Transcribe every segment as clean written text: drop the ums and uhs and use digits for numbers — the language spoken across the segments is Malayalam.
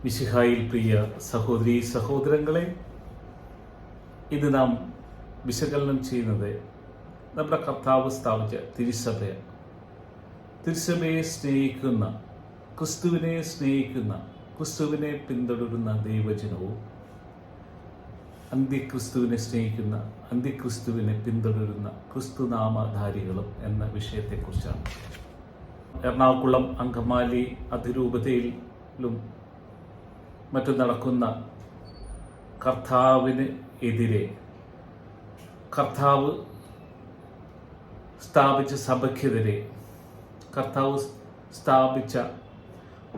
മിശിഹായിൽ പ്രിയ സഹോദരീ സഹോദരങ്ങളെ, ഇത് നാം വിശകലനം ചെയ്യുന്നത് നമ്മുടെ കർത്താവ് സ്ഥാപിച്ച തിരുസഭയെ സ്നേഹിക്കുന്ന, ക്രിസ്തുവിനെ പിന്തുടരുന്ന ദൈവജനവും അന്ത്യക്രിസ്തുവിനെ സ്നേഹിക്കുന്ന, അന്ത്യക്രിസ്തുവിനെ പിന്തുടരുന്ന ക്രിസ്തുനാമധാരികളും എന്ന വിഷയത്തെക്കുറിച്ചാണ്. എറണാകുളം അങ്കമാലി അതിരൂപതയിലും മറ്റും നടക്കുന്ന കർത്താവിന് എതിരെ, കർത്താവ് സ്ഥാപിച്ച സഭയ്ക്കെതിരെ, കർത്താവ് സ്ഥാപിച്ച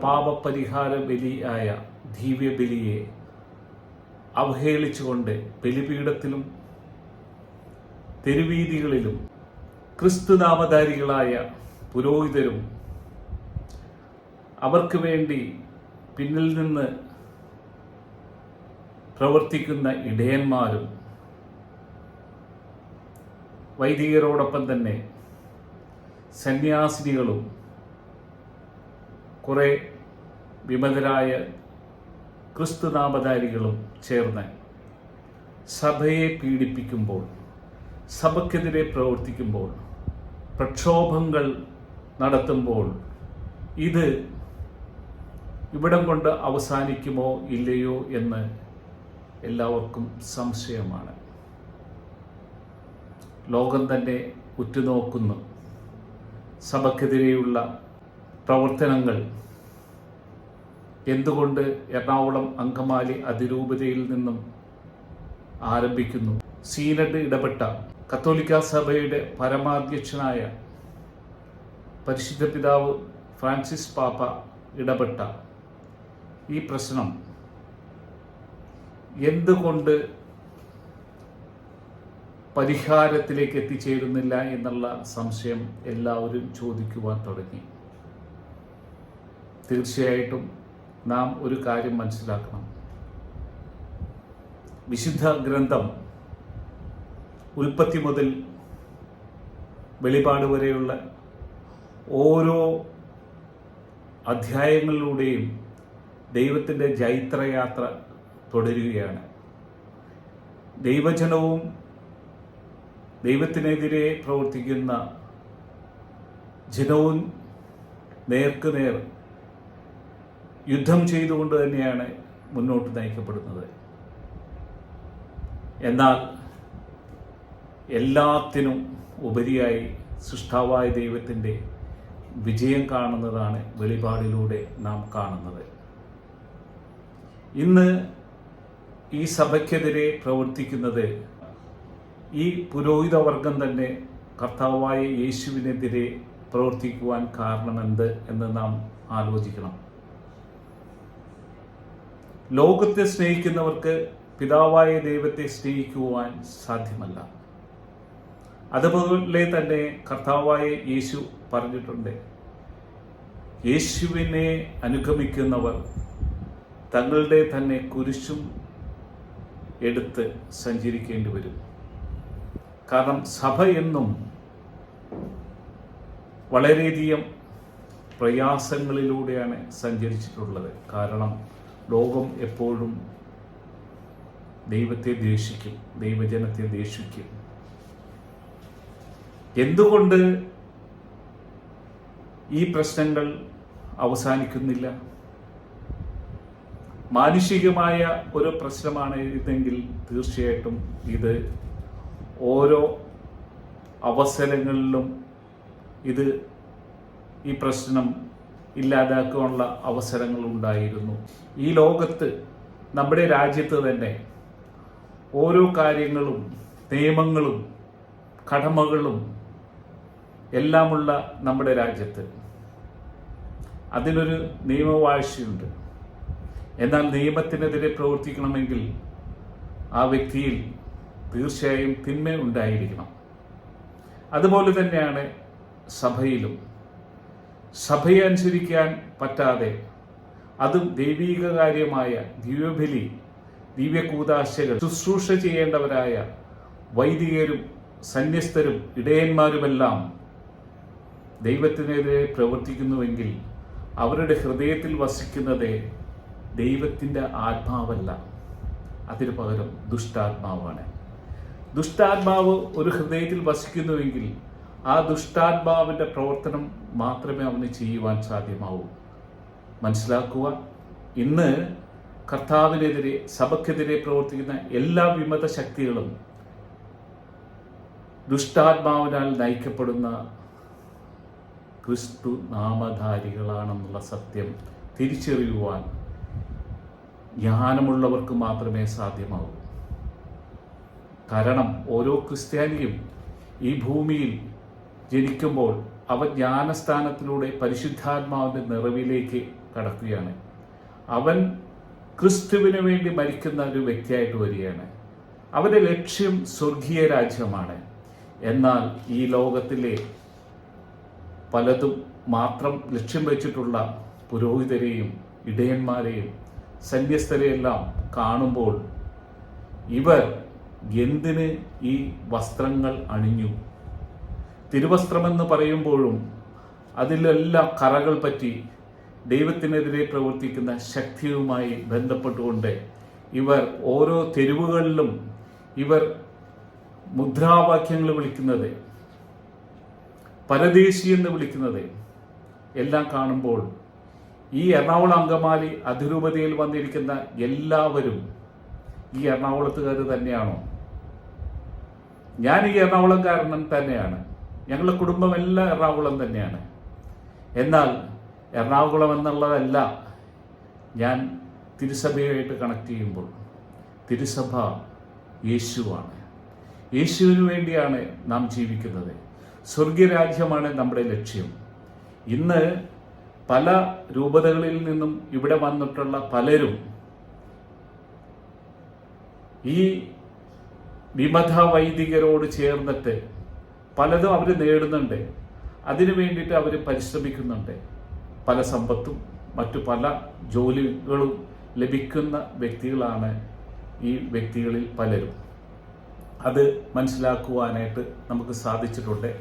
പാപപരിഹാര ബലിയായ ദിവ്യബലിയെ അവഹേളിച്ചുകൊണ്ട് ബലിപീഠത്തിലും തെരുവീതികളിലും ക്രിസ്തുനാമധാരികളായ പുരോഹിതരും അവർക്ക് വേണ്ടി പിന്നിൽ നിന്ന് പ്രവർത്തിക്കുന്ന ഇടയന്മാരും വൈദികരോടൊപ്പം തന്നെ സന്യാസിനികളും കുറെ വിമതരായ ക്രിസ്തുനാമധാരികളും ചേർന്ന് സഭയെ പീഡിപ്പിക്കുമ്പോൾ, സഭയ്ക്കെതിരെ പ്രവർത്തിക്കുമ്പോൾ, പ്രക്ഷോഭങ്ങൾ നടത്തുമ്പോൾ ഇത് ഇവിടം കൊണ്ട് അവസാനിക്കുമോ ഇല്ലയോ എന്ന് എല്ലാവർക്കും സംശയമാണ്. ലോകം തന്നെ ഉറ്റുനോക്കുന്നു. സഭയ്ക്കെതിരെയുള്ള പ്രവർത്തനങ്ങൾ എന്തുകൊണ്ട് എറണാകുളം അങ്കമാലി അതിരൂപതയിൽ നിന്നും ആരംഭിക്കുന്നു? സീനഡ് ഇടപെട്ട, കത്തോലിക്ക സഭയുടെ പരമാധ്യക്ഷനായ പരിശുദ്ധ പിതാവ് ഫ്രാൻസിസ് പാപ്പ ഇടപെട്ട ഈ പ്രശ്നം എന്തുകൊണ്ട് പരിഹാരത്തിലേക്ക് എത്തിച്ചേരുന്നില്ല എന്നുള്ള സംശയം എല്ലാവരും ചോദിക്കുവാൻ തുടങ്ങി. തീർച്ചയായിട്ടും നാം ഒരു കാര്യം മനസ്സിലാക്കണം. വിശുദ്ധ ഗ്രന്ഥം ഉൽപ്പത്തി മുതൽ വെളിപാട് വരെയുള്ള ഓരോ അധ്യായങ്ങളിലൂടെയും ദൈവത്തിൻ്റെ ജൈത്രയാത്ര തുടരുകയാണ്. ദൈവജനവും ദൈവത്തിനെതിരെ പ്രവർത്തിക്കുന്ന ജനവും നേർക്കുനേർ യുദ്ധം ചെയ്തുകൊണ്ട് തന്നെയാണ് മുന്നോട്ട് നയിക്കപ്പെടുന്നത്. എന്നാൽ എല്ലാത്തിനും ഉപരിയായി സൃഷ്ടാവായ ദൈവത്തിൻ്റെ വിജയം കാണുന്നതാണ് വെളിപാടിലൂടെ നാം കാണുന്നത്. ഇന്ന് ഈ സഭയ്ക്കെതിരെ പ്രവർത്തിക്കുന്നത് ഈ പുരോഹിതവർഗം തന്നെ കർത്താവായ യേശുവിനെതിരെ പ്രവർത്തിക്കുവാൻ കാരണമെന്ത് എന്ന് നാം ആലോചിക്കണം. ലോകത്തെ സ്നേഹിക്കുന്നവർക്ക് പിതാവായ ദൈവത്തെ സ്നേഹിക്കുവാൻ സാധ്യമല്ല. അതുപോലെ തന്നെ കർത്താവായ യേശു പറഞ്ഞിട്ടുണ്ട്, യേശുവിനെ അനുഗമിക്കുന്നവർ തങ്ങളുടെ തന്നെ കുരിശും എടുത്ത് സഞ്ചരിക്കേണ്ടി വരും. കാരണം സഭ എന്നും വളരെയധികം പ്രയാസങ്ങളിലൂടെയാണ് സഞ്ചരിച്ചിട്ടുള്ളത്. കാരണം ലോകം എപ്പോഴും ദൈവത്തെ ദ്വേഷിക്കും, ദൈവജനത്തെ ദ്വേഷിക്കും. എന്തുകൊണ്ട് ഈ പ്രശ്നങ്ങൾ അവസാനിക്കുന്നില്ല? മാനുഷികമായ ഒരു പ്രശ്നമാണ് ഇതെങ്കിൽ തീർച്ചയായിട്ടും ഇത് ഓരോ അവസരങ്ങളിലും ഈ പ്രശ്നം ഇല്ലാതാക്കാനുള്ള അവസരങ്ങൾ ഉണ്ടായിരുന്നു. ഈ ലോകത്ത്, നമ്മുടെ രാജ്യത്ത് തന്നെ ഓരോ കാര്യങ്ങളും, നിയമങ്ങളും കടമകളും എല്ലാമുള്ള നമ്മുടെ രാജ്യത്ത് അതിനൊരു നിയമവാഴ്ചയുണ്ട്. എന്നാൽ നിയമത്തിനെതിരെ പ്രവർത്തിക്കണമെങ്കിൽ ആ വ്യക്തിയിൽ തീർച്ചയായും തിന്മ ഉണ്ടായിരിക്കണം. അതുപോലെ തന്നെയാണ് സഭയിലും. സഭയെ അനുസരിക്കാൻ പറ്റാതെ, അതും ദൈവീക കാര്യമായ ദിവ്യബലി, ദിവ്യകൂദാശകൾ ശുശ്രൂഷ ചെയ്യേണ്ടവരായ വൈദികരും സന്യസ്തരും ഇടയന്മാരുമെല്ലാം ദൈവത്തിനെതിരെ പ്രവർത്തിക്കുന്നുവെങ്കിൽ അവരുടെ ഹൃദയത്തിൽ വസിക്കുന്നത് ദൈവത്തിൻ്റെ ആത്മാവല്ല, അതിനു പകരം ദുഷ്ടാത്മാവാണ്. ദുഷ്ടാത്മാവ് ഒരു ഹൃദയത്തിൽ വസിക്കുന്നുവെങ്കിൽ ആ ദുഷ്ടാത്മാവിൻ്റെ പ്രവർത്തനം മാത്രമേ അവന് ചെയ്യുവാൻ സാധ്യമാവൂ. മനസ്സിലാക്കുക, ഇന്ന് കർത്താവിനെതിരെ, സഭയ്ക്കെതിരെ പ്രവർത്തിക്കുന്ന എല്ലാ വിമത ശക്തികളും ദുഷ്ടാത്മാവിനാൽ നയിക്കപ്പെടുന്ന ക്രിസ്തു നാമധാരികളാണെന്നുള്ള സത്യം തിരിച്ചറിയുവാൻ ജ്ഞാനമുള്ളവർക്ക് മാത്രമേ സാധ്യമാവൂ. കാരണം ഓരോ ക്രിസ്ത്യാനിയും ഈ ഭൂമിയിൽ ജനിക്കുമ്പോൾ അവൻ ജ്ഞാനസ്ഥാനത്തിലൂടെ പരിശുദ്ധാത്മാവിൻ്റെ നിറവിലേക്ക് കടക്കുകയാണ്. അവൻ ക്രിസ്തുവിന് വേണ്ടി മരിക്കുന്ന ഒരു വ്യക്തിയായിട്ട് വരികയാണ്. അവൻ്റെ ലക്ഷ്യം സ്വർഗീയ രാജ്യമാണ്. എന്നാൽ ഈ ലോകത്തിലെ പലതും മാത്രം ലക്ഷ്യം വെച്ചിട്ടുള്ള പുരോഹിതരെയും ഇടയന്മാരെയും സന്യസ്തരെയെല്ലാം കാണുമ്പോൾ ഇവർ എന്തിന് ഈ വസ്ത്രങ്ങൾ അണിഞ്ഞു? തിരുവസ്ത്രമെന്ന് പറയുമ്പോഴും അതിലെല്ലാം കറകൾ പറ്റി ദൈവത്തിനെതിരെ പ്രവർത്തിക്കുന്ന ശക്തിയുമായി ബന്ധപ്പെട്ടുകൊണ്ട് ഇവർ ഓരോ തെരുവുകളിലും ഇവർ മുദ്രാവാക്യങ്ങൾ വിളിക്കുന്നത്, പരദേശി എന്ന് വിളിക്കുന്നത് എല്ലാം കാണുമ്പോൾ ഈ എറണാകുളം അങ്കമാലി അതിരൂപതയിൽ വന്നിരിക്കുന്ന എല്ലാവരും ഈ എറണാകുളത്തുകാർ തന്നെയാണോ? ഞാൻ ഈ എറണാകുളംകാരൻ തന്നെയാണ്. ഞങ്ങളുടെ കുടുംബം എല്ലാം എറണാകുളം തന്നെയാണ്. എന്നാൽ എറണാകുളം എന്നുള്ളതല്ല ഞാൻ തിരുസഭയായിട്ട് കണക്ട് ചെയ്യുമ്പോൾ. തിരുസഭ യേശുവാണ്. യേശുവിന് വേണ്ടിയാണ് നാം ജീവിക്കുന്നത്. സ്വർഗരാജ്യമാണ് നമ്മുടെ ലക്ഷ്യം. ഇന്ന് പല രൂപതകളിൽ നിന്നും ഇവിടെ വന്നിട്ടുള്ള പലരും ഈ വിമത വൈദികരോട് ചേർന്നിട്ട് പലതും അവർ നേടുന്നുണ്ട്. അതിനു വേണ്ടിയിട്ട് അവർ പരിശ്രമിക്കുന്നുണ്ട്. പല സമ്പത്തും മറ്റു പല ജോലികളും ലഭിക്കുന്ന വ്യക്തികളാണ് ഈ വ്യക്തികളിൽ പലരും. അത് മനസ്സിലാക്കുവാനായിട്ട് നമുക്ക് സാധിച്ചിട്ടുണ്ട്.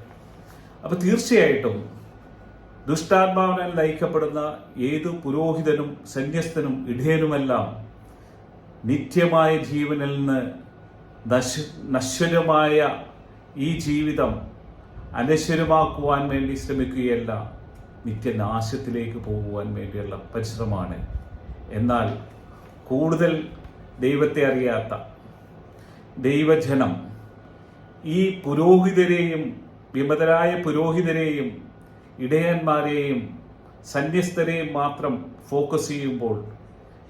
അപ്പോൾ തീർച്ചയായിട്ടും ദുഷ്ടാത്മാവിനാൽ നയിക്കപ്പെടുന്ന ഏതു പുരോഹിതനും സന്യസ്തനും ഇടയനുമെല്ലാം നിത്യമായ ജീവനിൽ നിന്ന് നശ്വരമായ ഈ ജീവിതം അനശ്വരമാക്കുവാൻ വേണ്ടി ശ്രമിക്കുകയല്ല, നിത്യനാശത്തിലേക്ക് പോകുവാൻ വേണ്ടിയുള്ള പരിശ്രമമാണ്. എന്നാൽ കൂടുതൽ ദൈവത്തെ അറിയാത്ത ദൈവജനം ഈ പുരോഹിതരെയും വിമതരായ പുരോഹിതരെയും ഇടയന്മാരെയും സന്യസ്തരെയും മാത്രം ഫോക്കസ് ചെയ്യുമ്പോൾ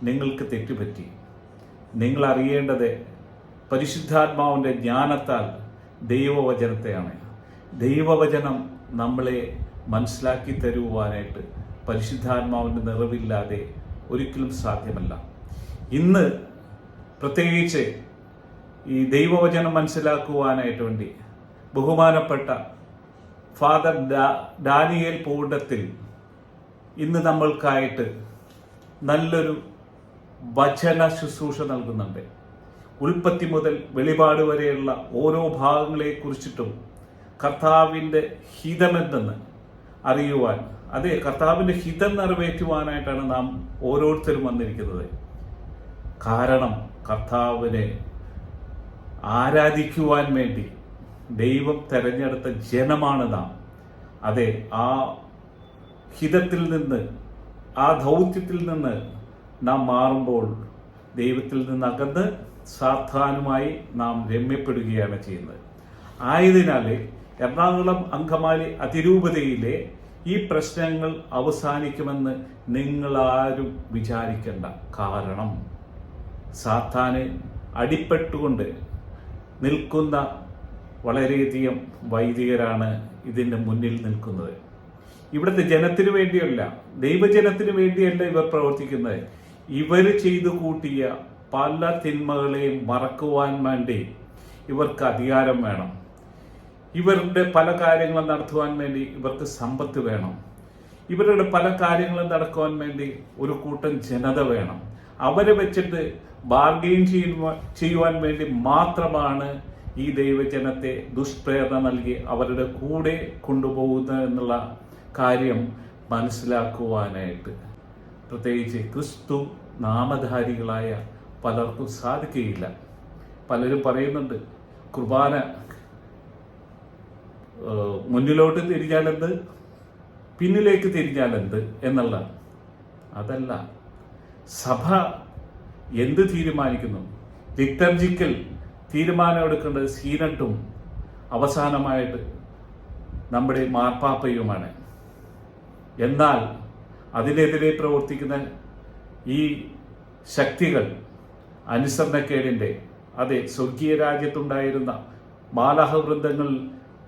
നിങ്ങൾക്ക് തെറ്റുപറ്റി. നിങ്ങൾ അറിയേണ്ടത് പരിശുദ്ധാത്മാവിൻ്റെ ജ്ഞാനത്താൽ ദൈവവചനത്തെയാണ്. ദൈവവചനം നമ്മളെ മനസ്സിലാക്കി തരുവാനായിട്ട് പരിശുദ്ധാത്മാവിൻ്റെ നിറവില്ലാതെ ഒരിക്കലും സാധ്യമല്ല. ഇന്ന് പ്രത്യേകിച്ച് ഈ ദൈവവചനം മനസ്സിലാക്കുവാനായിട്ട് വേണ്ടി ബഹുമാനപ്പെട്ട ഫാദർ ഡാനിയേൽ പൂണ്ടത്തിൽ ഇന്ന് നമ്മൾക്കായിട്ട് നല്ലൊരു വചന ശുശ്രൂഷ നൽകുന്നുണ്ട്. ഉൽപ്പത്തി മുതൽ വെളിപാട് വരെയുള്ള ഓരോ ഭാഗങ്ങളെ കുറിച്ചിട്ടും കർത്താവിൻ്റെ ഹിതമെന്തെന്ന് അറിയുവാൻ, അതെ, കർത്താവിൻ്റെ ഹിതം നിറവേറ്റുവാനായിട്ടാണ് നാം ഓരോരുത്തരും വന്നിരിക്കുന്നത്. കാരണം കർത്താവിനെ ആരാധിക്കുവാൻ വേണ്ടി ദൈവം തെരഞ്ഞെടുത്ത ജനമാണ് നാം. അതെ, ആ ഹിതത്തിൽ നിന്ന്, ആ ദൗത്യത്തിൽ നിന്ന് നാം മാറുമ്പോൾ ദൈവത്തിൽ നിന്ന് അകന്ന് സാത്താനുമായി നാം രമ്യപ്പെടുകയാണ് ചെയ്യുന്നത്. ആയതിനാൽ എറണാകുളം അങ്കമാലി അതിരൂപതയിലെ ഈ പ്രശ്നങ്ങൾ അവസാനിക്കുമെന്ന് നിങ്ങളാരും വിചാരിക്കേണ്ട. കാരണം സാത്താന് അടിപ്പെട്ടുകൊണ്ട് നിൽക്കുന്ന വളരെയധികം വൈദികരാണ് ഇതിൻ്റെ മുന്നിൽ നിൽക്കുന്നത്. ഇവിടുത്തെ ജനത്തിനു വേണ്ടിയല്ല, ദൈവജനത്തിനു വേണ്ടിയല്ല ഇവർ പ്രവർത്തിക്കുന്നത്. ഇവർ ചെയ്തു കൂട്ടിയ പല തിന്മകളെയും മറക്കുവാൻ വേണ്ടി ഇവർക്ക് അധികാരം വേണം. ഇവരുടെ പല കാര്യങ്ങളും നടത്തുവാൻ വേണ്ടി ഇവർക്ക് സമ്പത്ത് വേണം. ഇവരുടെ പല കാര്യങ്ങളും നടക്കുവാൻ വേണ്ടി ഒരു കൂട്ടം ജനത വേണം. അവരെ വെച്ചിട്ട് ബാർഗെയിൻ ചെയ്യുവാൻ വേണ്ടി മാത്രമാണ് ഈ ദൈവജനത്തെ ദുഷ്പ്രേരണ നൽകി അവരുടെ കൂടെ കൊണ്ടുപോകുന്നത് എന്നുള്ള കാര്യം മനസ്സിലാക്കുവാനായിട്ട് പ്രത്യേകിച്ച് ക്രിസ്തു നാമധാരികളായ പലർക്കും സാധിക്കുകയില്ല. പലരും പറയുന്നുണ്ട്, കുർബാന മുന്നിലോട്ട് തിരിഞ്ഞാലെന്ത്, പിന്നിലേക്ക് തിരിഞ്ഞാലെന്ത് എന്നുള്ള. അതല്ല, സഭ എന്ത് തീരുമാനിക്കുന്നു, ലിറ്റർജിക്കൽ തീരുമാനമെടുക്കേണ്ടത് സീനട്ടും അവസാനമായിട്ട് നമ്മുടെ മാർപ്പാപ്പയുമാണ്. എന്നാൽ അതിനെതിരെ പ്രവർത്തിക്കുന്ന ഈ ശക്തികൾ അനുസരണക്കേടിൻ്റെ, അതെ, സ്വർഗീയ രാജ്യത്തുണ്ടായിരുന്ന മാലാഹവൃന്ദങ്ങളിൽ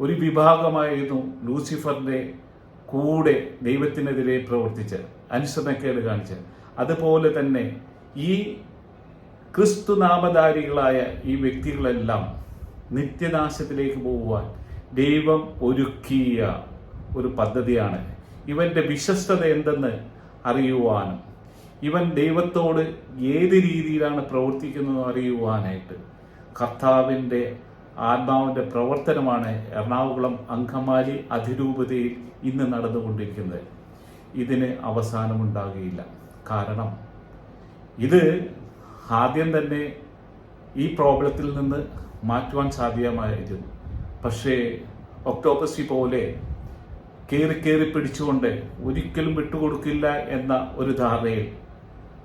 ഒരു വിഭാഗമായിരുന്നു ലൂസിഫറിൻ്റെ കൂടെ ദൈവത്തിനെതിരെ പ്രവർത്തിച്ച് അനുസരണക്കേട് കാണിച്ച്. അതുപോലെ തന്നെ ഈ ക്രിസ്തുനാമധാരികളായ ഈ വ്യക്തികളെല്ലാം നിത്യനാശത്തിലേക്ക് പോകുവാൻ ദൈവം ഒരുക്കിയ ഒരു പദ്ധതിയാണ്. ഇവൻ്റെ വിശ്വസ്തത എന്തെന്ന് അറിയുവാനും ഇവൻ ദൈവത്തോട് ഏത് രീതിയിലാണ് പ്രവർത്തിക്കുന്നത് അറിയുവാനായിട്ട് കർത്താവിൻ്റെ ആത്മാവിൻ്റെ പ്രവർത്തനമാണ് എറണാകുളം അങ്കമാലി അതിരൂപതയിൽ ഇന്ന് നടന്നുകൊണ്ടിരിക്കുന്നത്. ഇതിന് അവസാനമുണ്ടാകുകയില്ല. കാരണം ഇത് ആദ്യം തന്നെ ഈ പ്രോബ്ലത്തിൽ നിന്ന് മാറ്റുവാൻ സാധ്യമായിരുന്നു. പക്ഷേ ഒക്ടോപസി പോലെ കയറി പിടിച്ചുകൊണ്ട് ഒരിക്കലും വിട്ടുകൊടുക്കില്ല എന്ന ഒരു ധാരണയിൽ,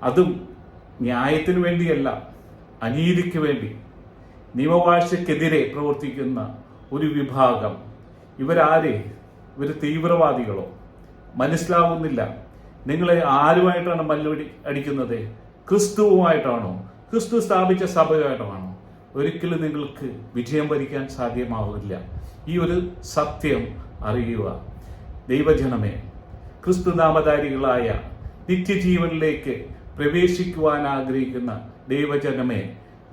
അതും ന്യായത്തിന് വേണ്ടിയല്ല, അനീതിക്ക് വേണ്ടി, നിയമവാഴ്ചക്കെതിരെ പ്രവർത്തിക്കുന്ന ഒരു വിഭാഗം. ഇവരാരെ? ഇവർ തീവ്രവാദികളോ? മനസ്സിലാവുന്നില്ല. നിങ്ങളെ ആരുമായിട്ടാണ് മല്ലടി അടിക്കുന്നത്? ക്രിസ്തുവുമായിട്ടാണോ? ക്രിസ്തു സ്ഥാപിച്ച സഭയുമായിട്ടാണോ? ഒരിക്കലും നിങ്ങൾക്ക് വിജയം വരിക്കാൻ സാധ്യമാവില്ല. ഈ ഒരു സത്യം അറിയുക. ദൈവജനമേ, ക്രിസ്തുനാമധാരികളായ നിത്യജീവനിലേക്ക് പ്രവേശിക്കുവാൻ ആഗ്രഹിക്കുന്ന ദൈവജനമേ,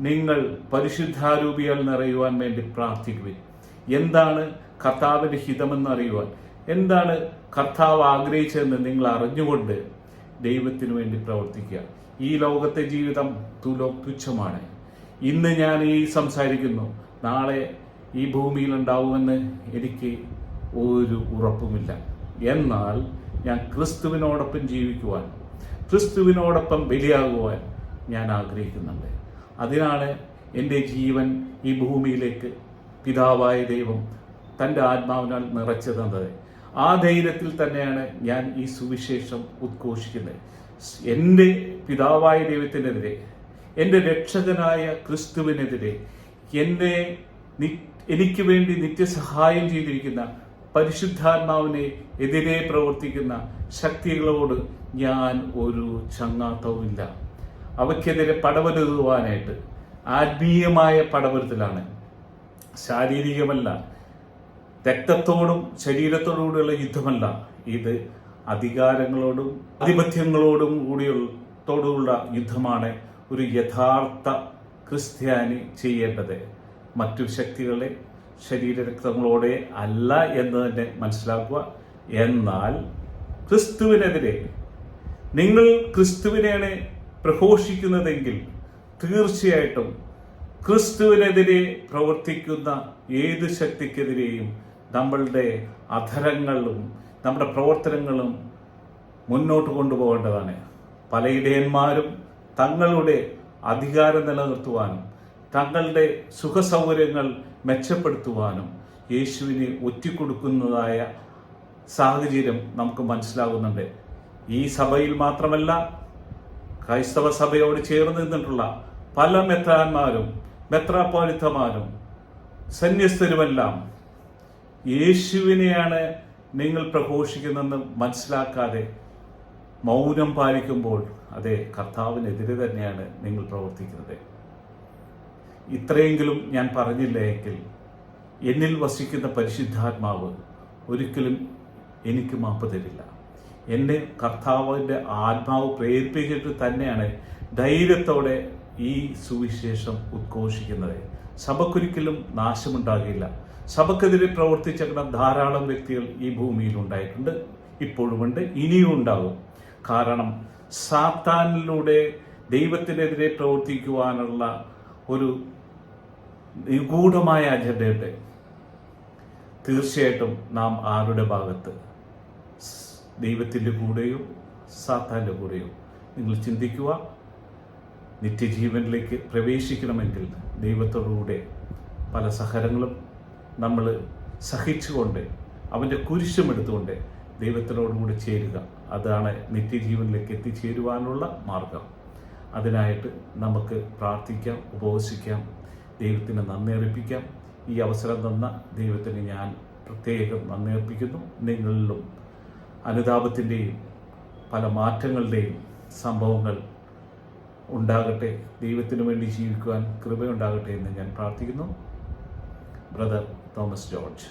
നിങ്ങൾ പരിശുദ്ധാരൂപിയാൽ നിറയുവാൻ വേണ്ടി പ്രാർത്ഥിക്കുവിൻ. എന്താണ് കർത്താവിൻ്റെ ഹിതമെന്ന് അറിയുവാൻ, എന്താണ് കർത്താവ് ആഗ്രഹിച്ചതെന്ന് നിങ്ങൾ അറിഞ്ഞുകൊണ്ട് ദൈവത്തിനു വേണ്ടി പ്രവർത്തിക്കുക. ഈ ലോകത്തെ ജീവിതം തുച്ഛമാണ്. ഇന്ന് ഞാൻ ഈ സംസാരിക്കുന്നു, നാളെ ഈ ഭൂമിയിൽ ഉണ്ടാവുമെന്ന് എനിക്ക് ഒരു ഉറപ്പുമില്ല. എന്നാൽ ഞാൻ ക്രിസ്തുവിനോടൊപ്പം ജീവിക്കുവാൻ, ക്രിസ്തുവിനോടൊപ്പം ബലിയാകുവാൻ ഞാൻ ആഗ്രഹിക്കുന്നുണ്ട്. അതിനാണ് എൻ്റെ ജീവൻ ഈ ഭൂമിയിലേക്ക് പിതാവായ ദൈവം തൻ്റെ ആത്മാവിനാൽ നിറച്ചു തന്നത്. ആ ധൈര്യത്തിൽ തന്നെയാണ് ഞാൻ ഈ സുവിശേഷം ഉദ്ഘോഷിക്കുന്നത്. എൻ്റെ പിതാവായ ദൈവത്തിനെതിരെ, എൻ്റെ രക്ഷകനായ ക്രിസ്തുവിനെതിരെ, എനിക്ക് വേണ്ടി നിത്യസഹായം ചെയ്തിരിക്കുന്ന പരിശുദ്ധാത്മാവിനെ എതിരെ പ്രവർത്തിക്കുന്ന ശക്തികളോട് ഞാൻ ഒരു ചങ്ങാത്തവുമില്ല. അവയ്ക്കെതിരെ പടവരുത്തുവാനായിട്ട് ആത്മീയമായ പടവരുത്തലാണ്, ശാരീരികമല്ല, രക്തത്തോടും ശരീരത്തോടുകൂടിയുള്ള യുദ്ധമല്ല. ഇത് അധികാരങ്ങളോടും ആധിപത്യങ്ങളോടും കൂടിയുള്ള യുദ്ധമാണ് ഒരു യഥാർത്ഥ ക്രിസ്ത്യാനി ചെയ്യേണ്ടത്. മറ്റു ശക്തികളെ ശരീരരക്തങ്ങളോടെ അല്ല എന്ന് തന്നെ മനസ്സിലാക്കുക. എന്നാൽ ക്രിസ്തുവിനെതിരെ, നിങ്ങൾ ക്രിസ്തുവിനെയാണ് പ്രഘോഷിക്കുന്നതെങ്കിൽ തീർച്ചയായിട്ടും ക്രിസ്തുവിനെതിരെ പ്രവർത്തിക്കുന്ന ഏത് ശക്തിക്കെതിരെയും നമ്മളുടെ അധരങ്ങളും നമ്മുടെ പ്രവർത്തനങ്ങളും മുന്നോട്ട് കൊണ്ടുപോകേണ്ടതാണ്. പല ഇടയന്മാരും തങ്ങളുടെ അധികാരം നിലനിർത്തുവാനും തങ്ങളുടെ സുഖസൗകര്യങ്ങൾ മെച്ചപ്പെടുത്തുവാനും യേശുവിനെ ഒറ്റിക്കൊടുക്കുന്നതായ സാഹചര്യം നമുക്ക് മനസ്സിലാകുന്നുണ്ട്. ഈ സഭയിൽ മാത്രമല്ല, ക്രൈസ്തവ സഭയോട് ചേർന്ന് നിന്നിട്ടുള്ള പല മെത്രാന്മാരും മെത്രാപ്പോലിത്തമാരും സന്യസ്തരുമെല്ലാം യേശുവിനെയാണ് നിങ്ങൾ പ്രഘോഷിക്കുന്നതെന്ന് മനസ്സിലാക്കാതെ മൗനം പാലിക്കുമ്പോൾ, അതെ, കർത്താവിനെതിരെ തന്നെയാണ് നിങ്ങൾ പ്രവർത്തിക്കുന്നത്. ഇത്രയെങ്കിലും ഞാൻ പറഞ്ഞില്ല എങ്കിൽ എന്നിൽ വസിക്കുന്ന പരിശുദ്ധാത്മാവ് ഒരിക്കലും എനിക്ക് മാപ്പ് തരില്ല. എന്നെ കർത്താവിൻ്റെ ആത്മാവ് പ്രേരിപ്പിച്ചിട്ട് തന്നെയാണ് ധൈര്യത്തോടെ ഈ സുവിശേഷം ഉദ്ഘോഷിക്കുന്നത്. സഭയ്ക്കൊരിക്കലും നാശമുണ്ടാകില്ല. സഭക്കെതിരെ പ്രവർത്തിച്ച ധാരാളം വ്യക്തികൾ ഈ ഭൂമിയിൽ ഉണ്ടായിട്ടുണ്ട്, ഇപ്പോഴുമുണ്ട്, ഇനിയും ഉണ്ടാകും. കാരണം സാത്താനിലൂടെ ദൈവത്തിനെതിരെ പ്രവർത്തിക്കുവാനുള്ള ഒരു നിഗൂഢമായ അജണ്ടയുണ്ട്. തീർച്ചയായിട്ടും നാം ആരുടെ ഭാഗത്ത്? ദൈവത്തിൻ്റെ കൂടെയോ സാത്താൻ്റെ കൂടെയോ? നിങ്ങൾ ചിന്തിക്കുക. നിത്യജീവനിലേക്ക് പ്രവേശിക്കണമെങ്കിൽ ദൈവത്തോടുകൂടെ പല സഹനങ്ങളും നമ്മൾ സഹിച്ചുകൊണ്ട് അവൻ്റെ കുരിശുമെടുത്തുകൊണ്ട് ദൈവത്തിനോടുകൂടി ചേരുക. അതാണ് നിത്യജീവനിലേക്ക് എത്തിച്ചേരുവാനുള്ള മാർഗം. അതിനായിട്ട് നമുക്ക് പ്രാർത്ഥിക്കാം, ഉപവസിക്കാം, ദൈവത്തിന് നന്ദി അർപ്പിക്കാം. ഈ അവസരം തന്ന ദൈവത്തിന് ഞാൻ പ്രത്യേകം നന്ദി അർപ്പിക്കുന്നു. നിങ്ങളിലും അനുതാപത്തിൻ്റെയും പല മാറ്റങ്ങളുടെയും സംഭവങ്ങൾ ഉണ്ടാകട്ടെ. ദൈവത്തിനു വേണ്ടി ജീവിക്കുവാൻ കൃപയുണ്ടാകട്ടെ എന്ന് ഞാൻ പ്രാർത്ഥിക്കുന്നു. Brother Thomas George.